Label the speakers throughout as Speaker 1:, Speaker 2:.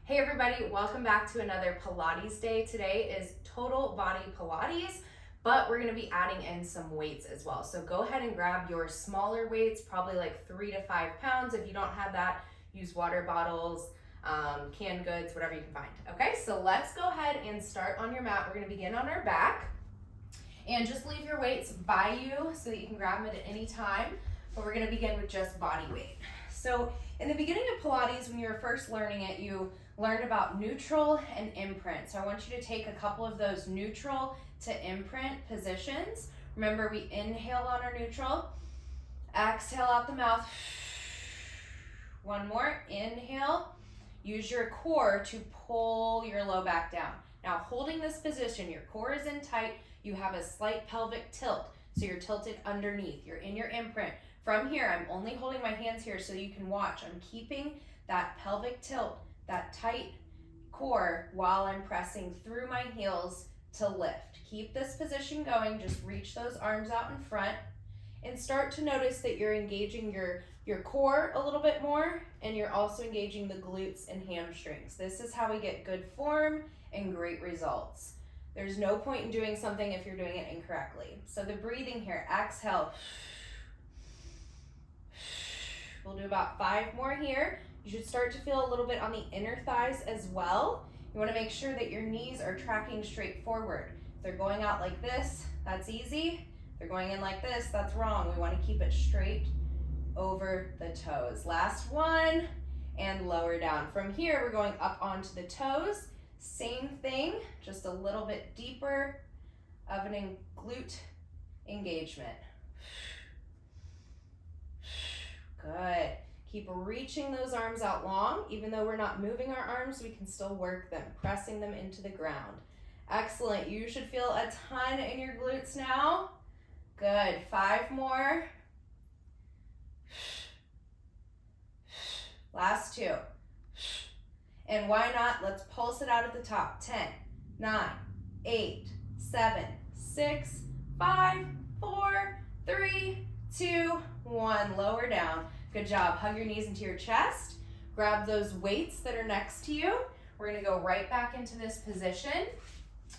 Speaker 1: Hey everybody, welcome back to another Pilates day. Today is total body Pilates, but we're gonna be adding in some weights as well. So go ahead and grab your smaller weights, probably like 3 to 5 pounds. If you don't have that, use water bottles, canned goods, whatever you can find. Okay, so let's go ahead and start on your mat. We're gonna begin on our back. And just leave your weights by you so that you can grab them at any time. But we're gonna begin with just body weight. So in the beginning of Pilates, when you were first learning it, you learned about neutral and imprint. So I want you to take a couple of those neutral to imprint positions. Remember, we inhale on our neutral, exhale out the mouth. One more, inhale. Use your core to pull your low back down. Now holding this position, your core is in tight, you have a slight pelvic tilt, so you're tilted underneath, you're in your imprint. From here, I'm only holding my hands here so you can watch. I'm keeping that pelvic tilt, that tight core while I'm pressing through my heels to lift. Keep this position going, just reach those arms out in front and start to notice that you're engaging your core a little bit more and you're also engaging the glutes and hamstrings. This is how we get good form and great results. There's no point in doing something if you're doing it incorrectly. So the breathing here, exhale. We'll do about 5 more here. You should start to feel a little bit on the inner thighs as well. You want to make sure that your knees are tracking straight forward. If they're going out like this, that's easy. If they're going in like this, that's wrong. We want to keep it straight over the toes. Last one, and lower down. From here, we're going up onto the toes. Same thing, just a little bit deeper of an glute engagement. Good. Keep reaching those arms out long. Even though we're not moving our arms, we can still work them, pressing them into the ground. Excellent. You should feel a ton in your glutes now. Good. 5 more. Last 2. And why not? Let's pulse it out at the top. 10, 9, 8, 7, 6, 5, 4, 3, 2, 1. Lower down. Good job. Hug your knees into your chest. Grab those weights that are next to you. We're going to go right back into this position.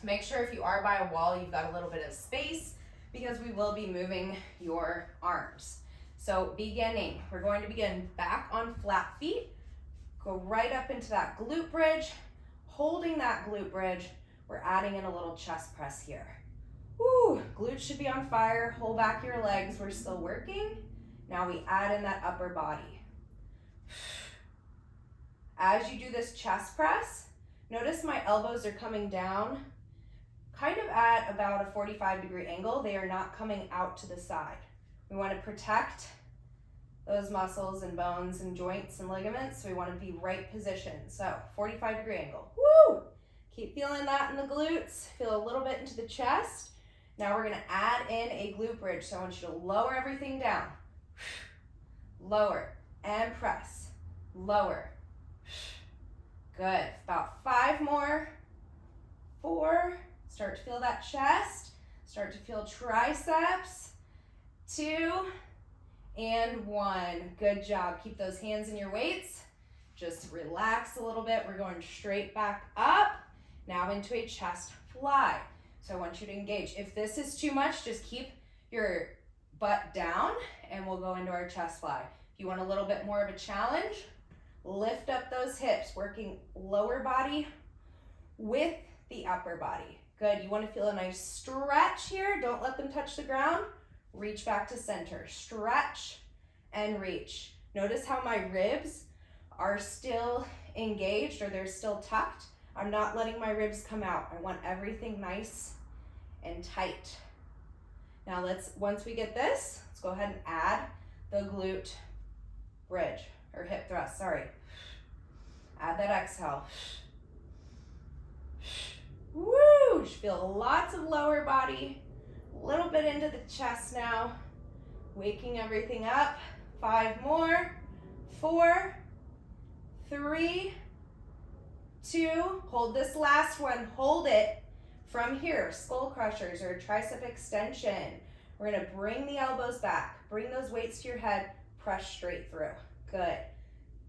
Speaker 1: Make sure if you are by a wall, you've got a little bit of space because we will be moving your arms. So beginning, we're going to begin back on flat feet. Go right up into that glute bridge. Holding that glute bridge, we're adding in a little chest press here. Woo, glutes should be on fire. Hold back your legs. We're still working. Now we add in that upper body. As you do this chest press, notice my elbows are coming down kind of at about a 45-degree angle. They are not coming out to the side. We want to protect those muscles and bones and joints and ligaments, so we want to be right position. So 45-degree angle. Woo! Keep feeling that in the glutes. Feel a little bit into the chest. Now we're going to add in a glute bridge. So I want you to lower everything down. Lower and press. Lower. Good. About 5 more. 4. Start to feel that chest. Start to feel triceps. 2 and 1. Good job. Keep those hands in your weights. Just relax a little bit. We're going straight back up. Now into a chest fly. So I want you to engage. If this is too much, just keep your butt down and we'll go into our chest fly. If you want a little bit more of a challenge, lift up those hips, working lower body with the upper body. Good. You want to feel a nice stretch here. Don't let them touch the ground. Reach back to center. Stretch and reach. Notice how my ribs are still engaged or they're still tucked. I'm not letting my ribs come out. I want everything nice and tight. Now once we get this, let's go ahead and add the glute bridge or hip thrust, sorry. Add that exhale. Woo! Feel lots of lower body, a little bit into the chest now. Waking everything up. 5 more. 4, 3, 2. Hold this last one. Hold it. From here, skull crushers or tricep extension. We're going to bring the elbows back. Bring those weights to your head. Press straight through. Good.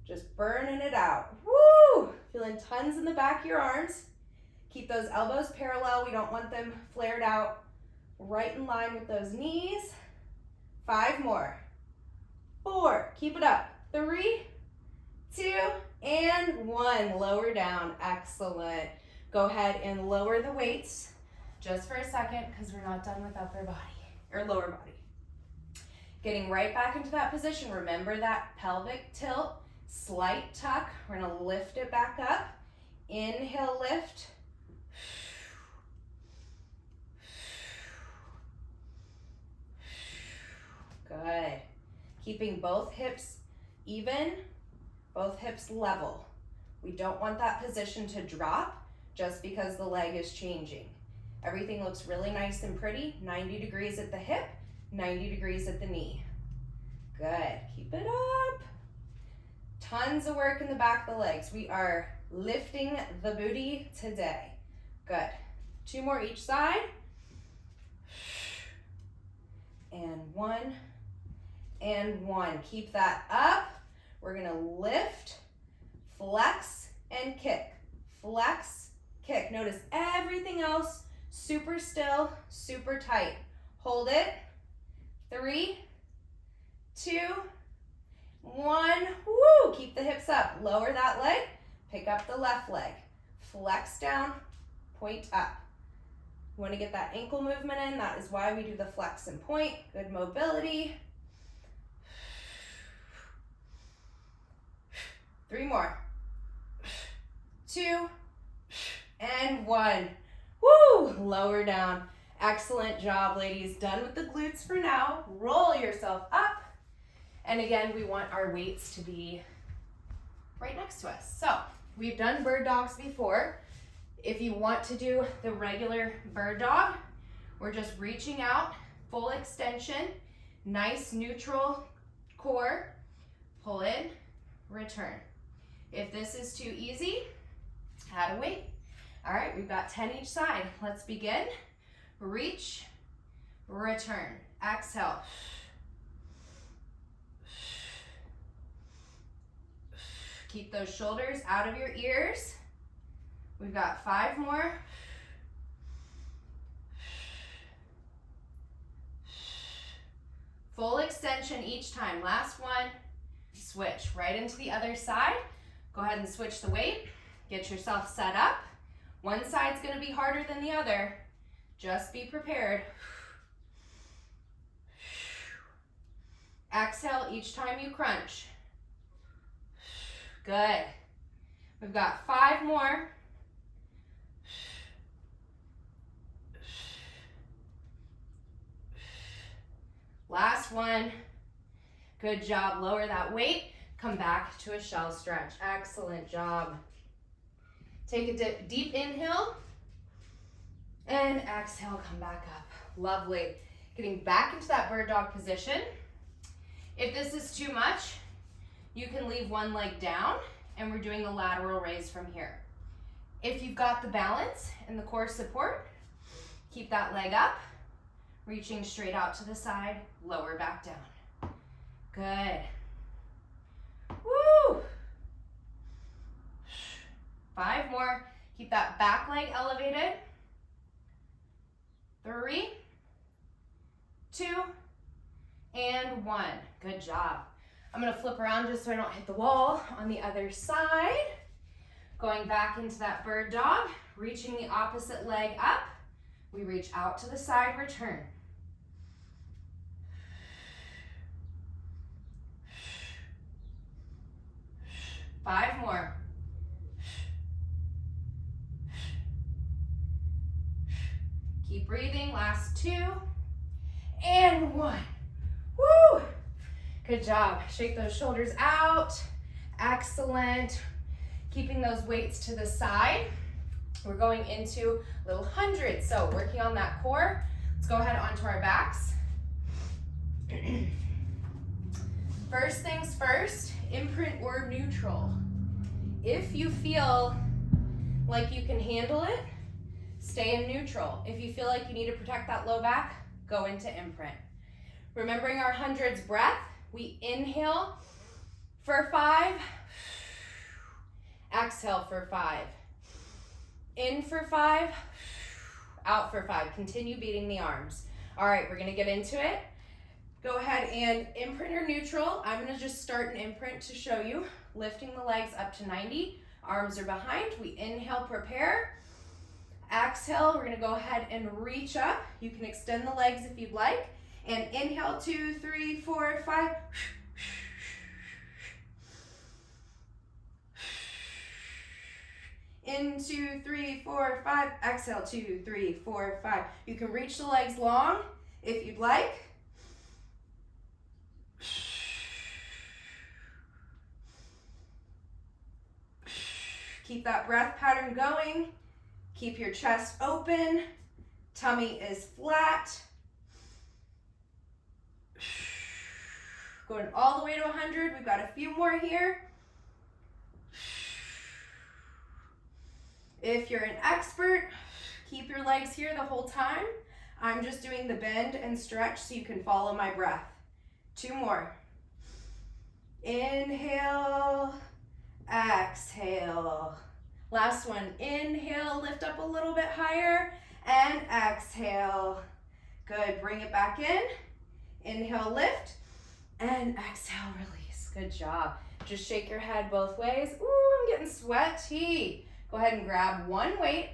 Speaker 1: Just burning it out. Woo! Feeling tons in the back of your arms. Keep those elbows parallel. We don't want them flared out. Right in line with those knees. 5 more. 4, keep it up. 3, 2, and 1. Lower down, excellent. Go ahead and lower the weights just for a second because we're not done with upper body or lower body. Getting right back into that position. Remember that pelvic tilt, slight tuck. We're gonna lift it back up. Inhale, lift. Good. Keeping both hips even, both hips level. We don't want that position to drop just because the leg is changing. Everything looks really nice and pretty. 90 degrees at the hip, 90 degrees at the knee. Good. Keep it up. Tons of work in the back of the legs. We are lifting the booty today. Good. 2 more each side. And 1. And 1. Keep that up. We're gonna lift, flex, and kick. Flex, kick. Notice everything else super still, super tight. Hold it. 3, 2, 1. Woo! Keep the hips up. Lower that leg. Pick up the left leg. Flex down, point up. You want to get that ankle movement in. That is why we do the flex and point. Good mobility. 3 more. 2, and 1. Woo! Lower down. Excellent job, ladies. Done with the glutes for now. Roll yourself up. And again, we want our weights to be right next to us. So we've done bird dogs before. If you want to do the regular bird dog, we're just reaching out, full extension, nice neutral core, pull in, return. If this is too easy, add a weight. All right, we've got 10 each side. Let's begin. Reach, return, exhale. Keep those shoulders out of your ears. We've got 5 more. Full extension each time. Last one. Switch right into the other side. Go ahead and switch the weight. Get yourself set up. One side's going to be harder than the other. Just be prepared. Exhale each time you crunch. Good. We've got 5 more. Last one. Good job. Lower that weight. Come back to a shell stretch. Excellent job. Take a deep inhale. And exhale, come back up. Lovely. Getting back into that bird dog position. If this is too much, you can leave one leg down, and we're doing the lateral raise from here. If you've got the balance and the core support, keep that leg up, reaching straight out to the side, lower back down. Good. Woo! 5 more. Keep that back leg elevated. 3, 2, and 1. Good job. I'm gonna flip around just so I don't hit the wall on the other side. Going back into that bird dog, reaching the opposite leg up. We reach out to the side, return. Five more. Keep breathing, last 2, and 1. Woo! Good job. Shake those shoulders out. Excellent. Keeping those weights to the side. We're going into little hundreds. So working on that core. Let's go ahead onto our backs. First things first, imprint or neutral. If you feel like you can handle it, stay in neutral. If you feel like you need to protect that low back, go into imprint. Remembering our hundreds breath, we inhale for 5, Exhale for 5. In for 5, out for 5. Continue beating the arms. All right, we're gonna get into it. Go ahead and imprint or neutral. I'm gonna just start an imprint to show you. Lifting the legs up to 90, arms are behind. We inhale, prepare. Exhale, we're gonna go ahead and reach up. You can extend the legs if you'd like. And inhale, 2, 3, 4, 5. In 2, 3, 4, 5. Exhale, 2, 3, 4, 5. You can reach the legs long if you'd like. Keep that breath pattern going. Keep your chest open. Tummy is flat. Going all the way to 100. We've got a few more here. If you're an expert, keep your legs here the whole time. I'm just doing the bend and stretch so you can follow my breath. 2 more. Inhale, exhale. Last one. Inhale, lift up a little bit higher, and exhale. Good. Bring it back in. Inhale, lift, and exhale, release. Good job. Just shake your head both ways. Ooh, I'm getting sweaty. Go ahead and grab one weight,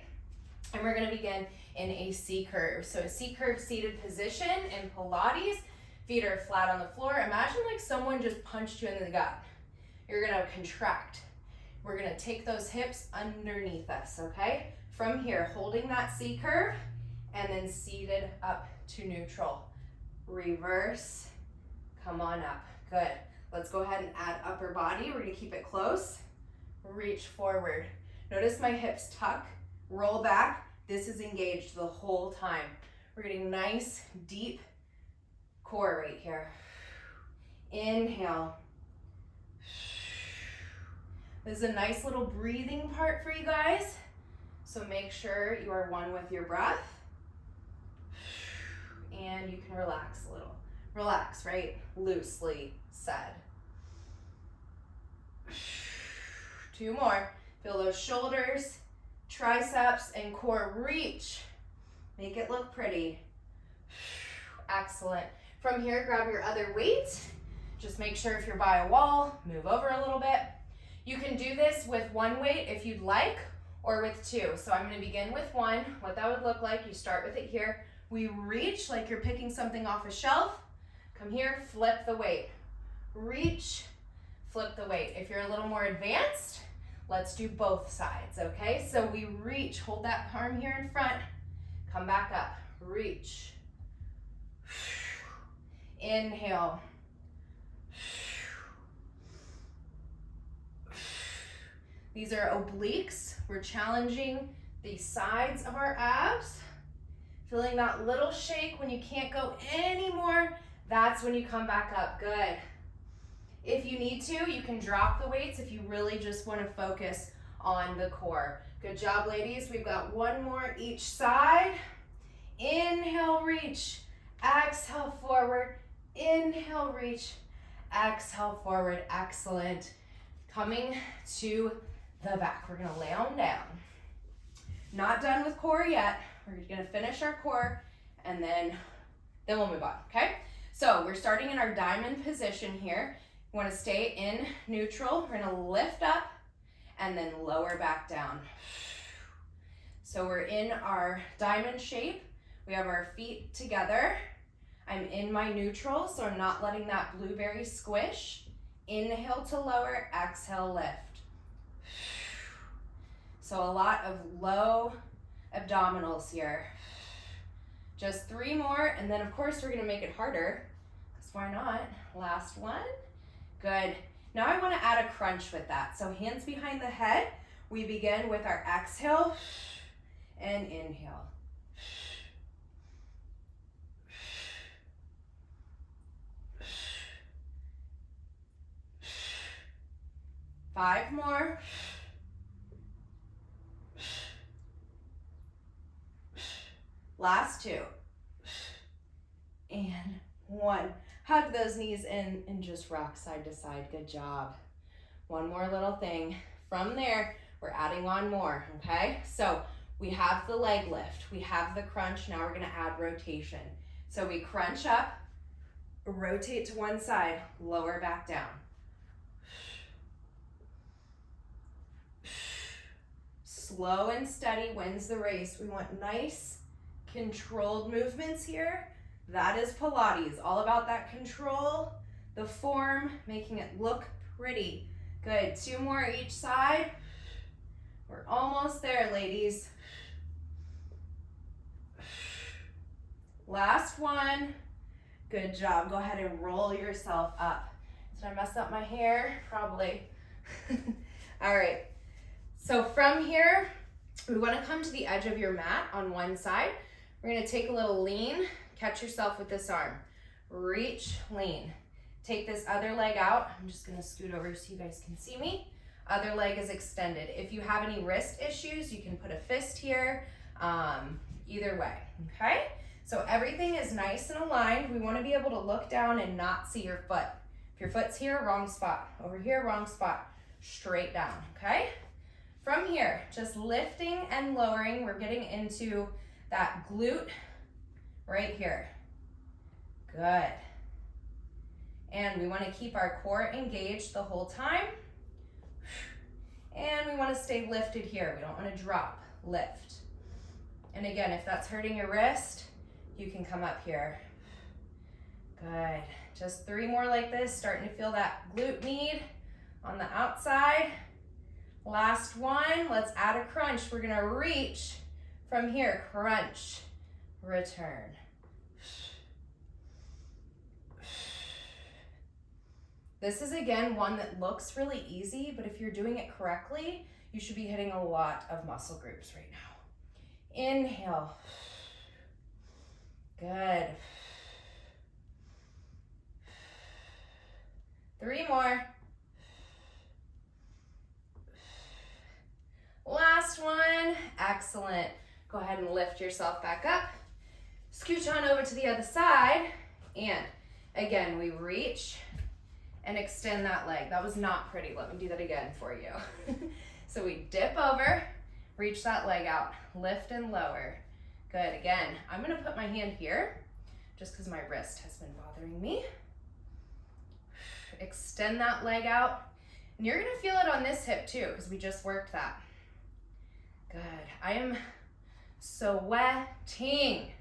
Speaker 1: and we're gonna begin in a C curve. So a C curve seated position in Pilates. Feet are flat on the floor. Imagine like someone just punched you in the gut. You're gonna contract. We're gonna take those hips underneath us, okay? From here, holding that C curve, and then seated up to neutral. Reverse, come on up. Good. Let's go ahead and add upper body. We're gonna keep it close. Reach forward. Notice my hips tuck, roll back. This is engaged the whole time. We're getting nice, deep core right here. Inhale. This is a nice little breathing part for you guys. So make sure you are one with your breath. And you can relax a little. Relax, right? Loosely said. 2 more. Feel those shoulders, triceps, and core reach. Make it look pretty. Excellent. From here, grab your other weight. Just make sure if you're by a wall, move over a little bit. You can do this with 1 weight if you'd like, or with 2. So I'm gonna begin with 1. What that would look like, you start with it here. We reach like you're picking something off a shelf. Come here, flip the weight. Reach, flip the weight. If you're a little more advanced, let's do both sides, okay? So we reach, hold that arm here in front, come back up, reach. Inhale. These are obliques. We're challenging the sides of our abs. Feeling that little shake when you can't go anymore, that's when you come back up. Good. If you need to, you can drop the weights if you really just want to focus on the core. Good job, ladies. We've got 1 more each side. Inhale, reach. Exhale, forward. Inhale, reach. Exhale, forward. Excellent. Coming to the back. We're going to lay on down. Not done with core yet. We're going to finish our core, and then we'll move on, okay? So we're starting in our diamond position here. We want to stay in neutral. We're going to lift up and then lower back down. So we're in our diamond shape. We have our feet together. I'm in my neutral, so I'm not letting that blueberry squish. Inhale to lower, exhale, lift. So a lot of low abdominals here. Just 3 more, and then of course we're gonna make it harder, because why not? Last one. Good. Now I wanna add a crunch with that. So hands behind the head. We begin with our exhale and inhale. 5 more. Last 2. And 1. Hug those knees in and just rock side to side. Good job. 1 more little thing. From there, we're adding on more, okay? So we have the leg lift, we have the crunch, now we're gonna add rotation. So we crunch up, rotate to one side, lower back down. Slow and steady wins the race. We want nice, controlled movements here. That is Pilates, all about that control, the form, making it look pretty. Good, 2 more each side. We're almost there, ladies. Last one. Good job. Go ahead and roll yourself up. Did I mess up my hair? Probably. All right. So from here, we want to come to the edge of your mat on one side. We're going to take a little lean. Catch yourself with this arm. Reach, lean. Take this other leg out. I'm just going to scoot over so you guys can see me. Other leg is extended. If you have any wrist issues, you can put a fist here. Either way, okay? So everything is nice and aligned. We want to be able to look down and not see your foot. If your foot's here, wrong spot. Over here, wrong spot. Straight down, okay? From here, just lifting and lowering, we're getting into that glute right here. Good. And we want to keep our core engaged the whole time. And we want to stay lifted here. We don't want to drop, lift. And again, if that's hurting your wrist, you can come up here. Good. Just 3 more like this, starting to feel that glute med on the outside. Last one, let's add a crunch. We're gonna reach from here, crunch, return. This is, again, one that looks really easy, but if you're doing it correctly, you should be hitting a lot of muscle groups right now. Inhale. Good. 3 more. Last one. Excellent. Go ahead and lift yourself back up. Scooch on over to the other side. And again, we reach and extend that leg. That was not pretty. Let me do that again for you. So we dip over, reach that leg out, lift and lower. Good. Again, I'm going to put my hand here just because my wrist has been bothering me. Extend that leg out. And you're going to feel it on this hip too because we just worked that. Good. I am sweating.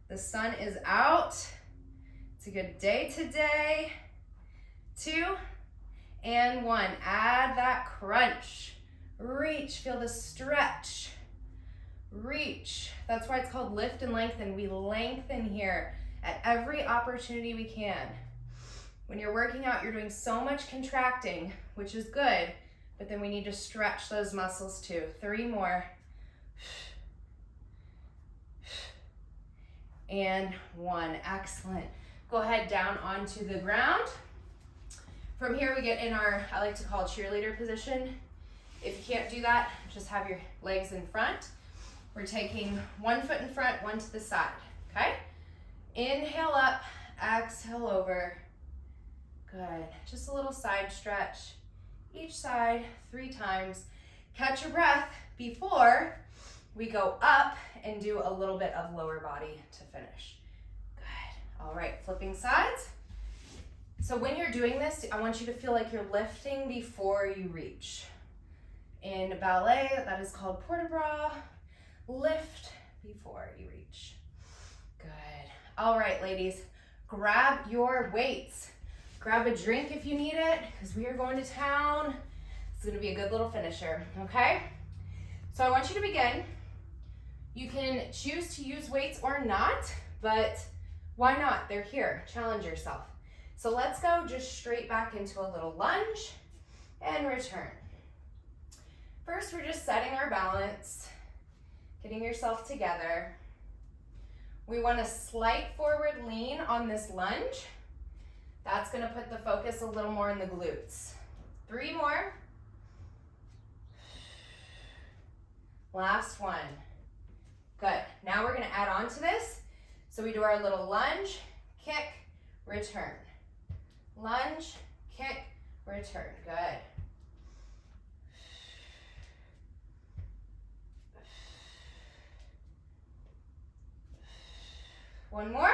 Speaker 1: The sun is out. It's a good day today. 2 and 1. Add that crunch. Reach. Feel the stretch. Reach. That's why it's called lift and lengthen. We lengthen here at every opportunity we can. When you're working out, you're doing so much contracting, which is good, but then we need to stretch those muscles too. 3 more. And 1. Excellent. Go ahead down onto the ground. From here we get in our, I like to call cheerleader position. If you can't do that, just have your legs in front. We're taking 1 foot in front, 1 to the side, okay? Inhale up, exhale over. Good. Just a little side stretch. Each side 3 times. Catch your breath before we go up and do a little bit of lower body to finish. Good. All right, flipping sides. So when you're doing this, I want you to feel like you're lifting before you reach. In ballet, that is called port de bras. Lift before you reach. Good. All right, ladies, grab your weights. Grab a drink if you need it, because we are going to town. It's going to be a good little finisher, okay? So I want you to begin. You can choose to use weights or not, but why not? They're here. Challenge yourself. So let's go just straight back into a little lunge and return. First, we're just setting our balance, getting yourself together. We want a slight forward lean on this lunge. That's going to put the focus a little more in the glutes. 3 more. Last one. Good. Now we're going to add on to this. So we do our little lunge, kick, return. Lunge, kick, return. Good. One more.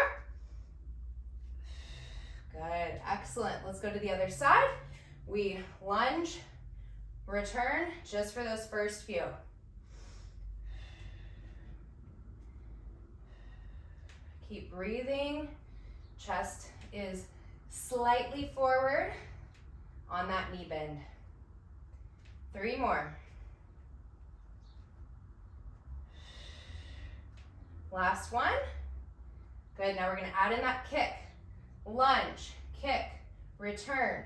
Speaker 1: Good, excellent. Let's go to the other side. We lunge, return, just for those first few. Keep breathing. Chest is slightly forward on that knee bend. 3 more. Last one. Good, now we're gonna add in that kick. Lunge, kick, return.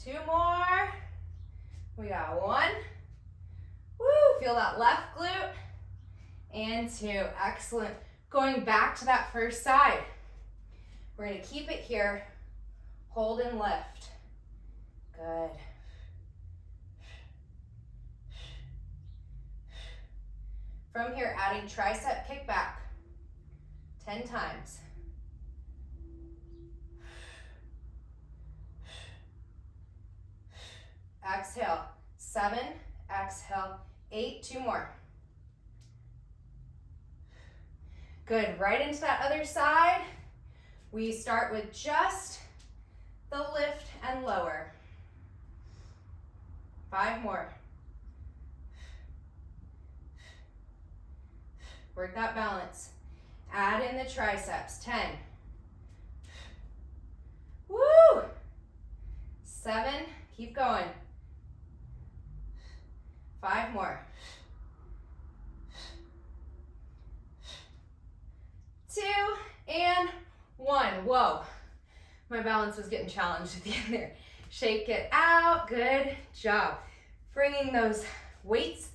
Speaker 1: Two more. We got 1. Woo, feel that left glute. And 2, excellent. Going back to that first side. We're gonna keep it here. Hold and lift. Good. From here, adding tricep kickback. 10 times. Exhale, 7, exhale, 8, 2 more. Good, right into that other side. We start with just the lift and lower. 5 more. Work that balance. Add in the triceps, 10. Woo! 7, keep going. 5 more. 2 and 1. Whoa, my balance was getting challenged at the end there. Shake it out, good job. Bringing those weights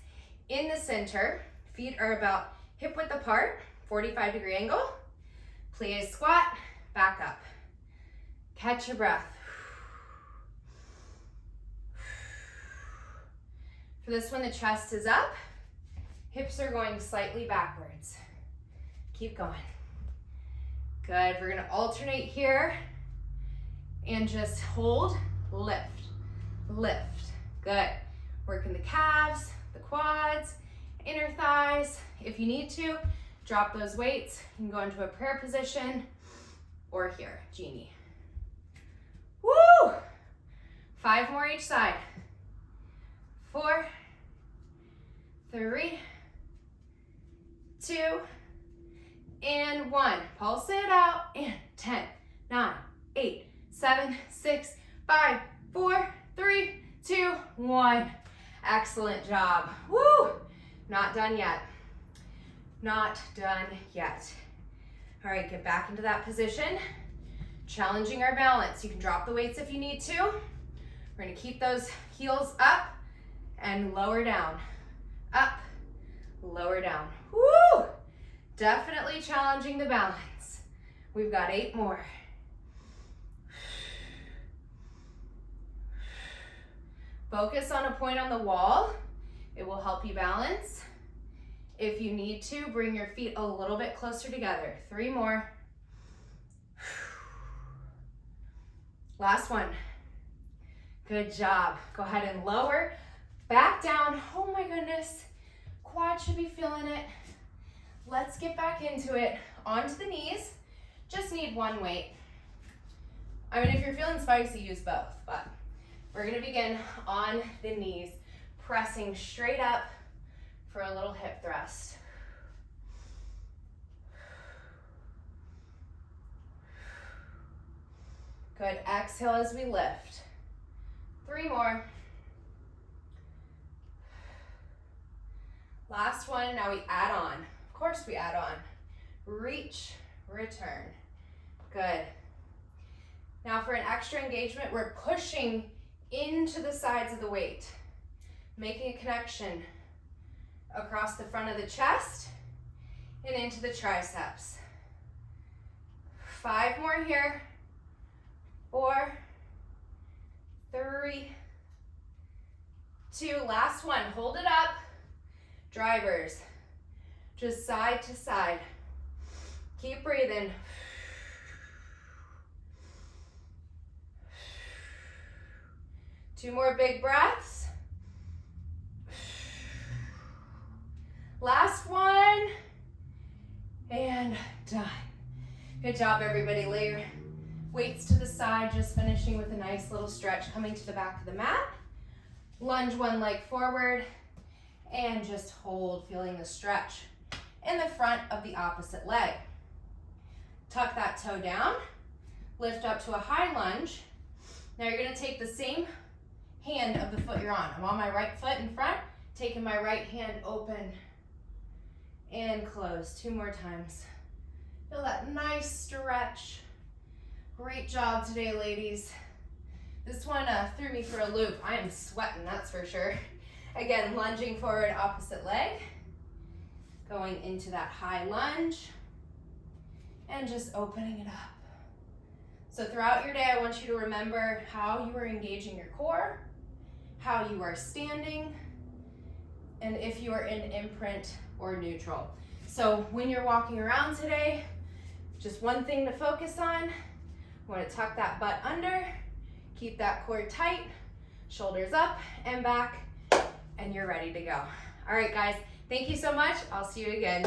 Speaker 1: in the center. Feet are about hip width apart, 45-degree angle. Plie squat, back up. Catch your breath. For this one, the chest is up. Hips are going slightly backwards. Keep going. Good, we're gonna alternate here and just hold, lift, lift. Good. Working the calves, the quads, inner thighs. If you need to, drop those weights. You can go into a prayer position or here, genie. Woo! 5 more each side. 4, 3, 2, and 1. Pulse it out, and 10, 9, 8, 7, 6, 5, 4, 3, 2, 1. Excellent job. Woo! Not done yet. Not done yet. All right, get back into that position. Challenging our balance. You can drop the weights if you need to. We're gonna keep those heels up and lower down. Up, lower down. Woo! Definitely challenging the balance. We've got 8 more. Focus on a point on the wall. It will help you balance. If you need to, bring your feet a little bit closer together. 3 more. Last one. Good job. Go ahead and lower, back down. Oh my goodness. Quad should be feeling it. Let's get back into it. Onto the knees. Just need 1 weight. I mean, if you're feeling spicy, use both, but we're gonna begin on the knees, pressing straight up for a little hip thrust. Good, exhale as we lift. 3 more. Last one, now we add on. Of course we add on. Reach, return. Good. Now for an extra engagement, we're pushing into the sides of the weight, making a connection across the front of the chest and into the triceps. 5 more here. 4, 3, 2, last one. Hold it up. Drivers, just side to side. Keep breathing. Two more big breaths. Good job, everybody. Lay your weights to the side, just finishing with a nice little stretch, coming to the back of the mat. Lunge one leg forward and just hold, feeling the stretch in the front of the opposite leg. Tuck that toe down, lift up to a high lunge. Now you're gonna take the same hand of the foot you're on. I'm on my right foot in front, taking my right hand open and close. 2 more times. Feel that nice stretch. Great job today, ladies. This one threw me for a loop. I am sweating, that's for sure. Again, lunging forward, opposite leg. Going into that high lunge. And just opening it up. So throughout your day, I want you to remember how you are engaging your core, how you are standing, and if you are in imprint or neutral. So when you're walking around today, just one thing to focus on. You want to tuck that butt under, keep that core tight, shoulders up and back, and you're ready to go. All right, guys, thank you so much. I'll see you again.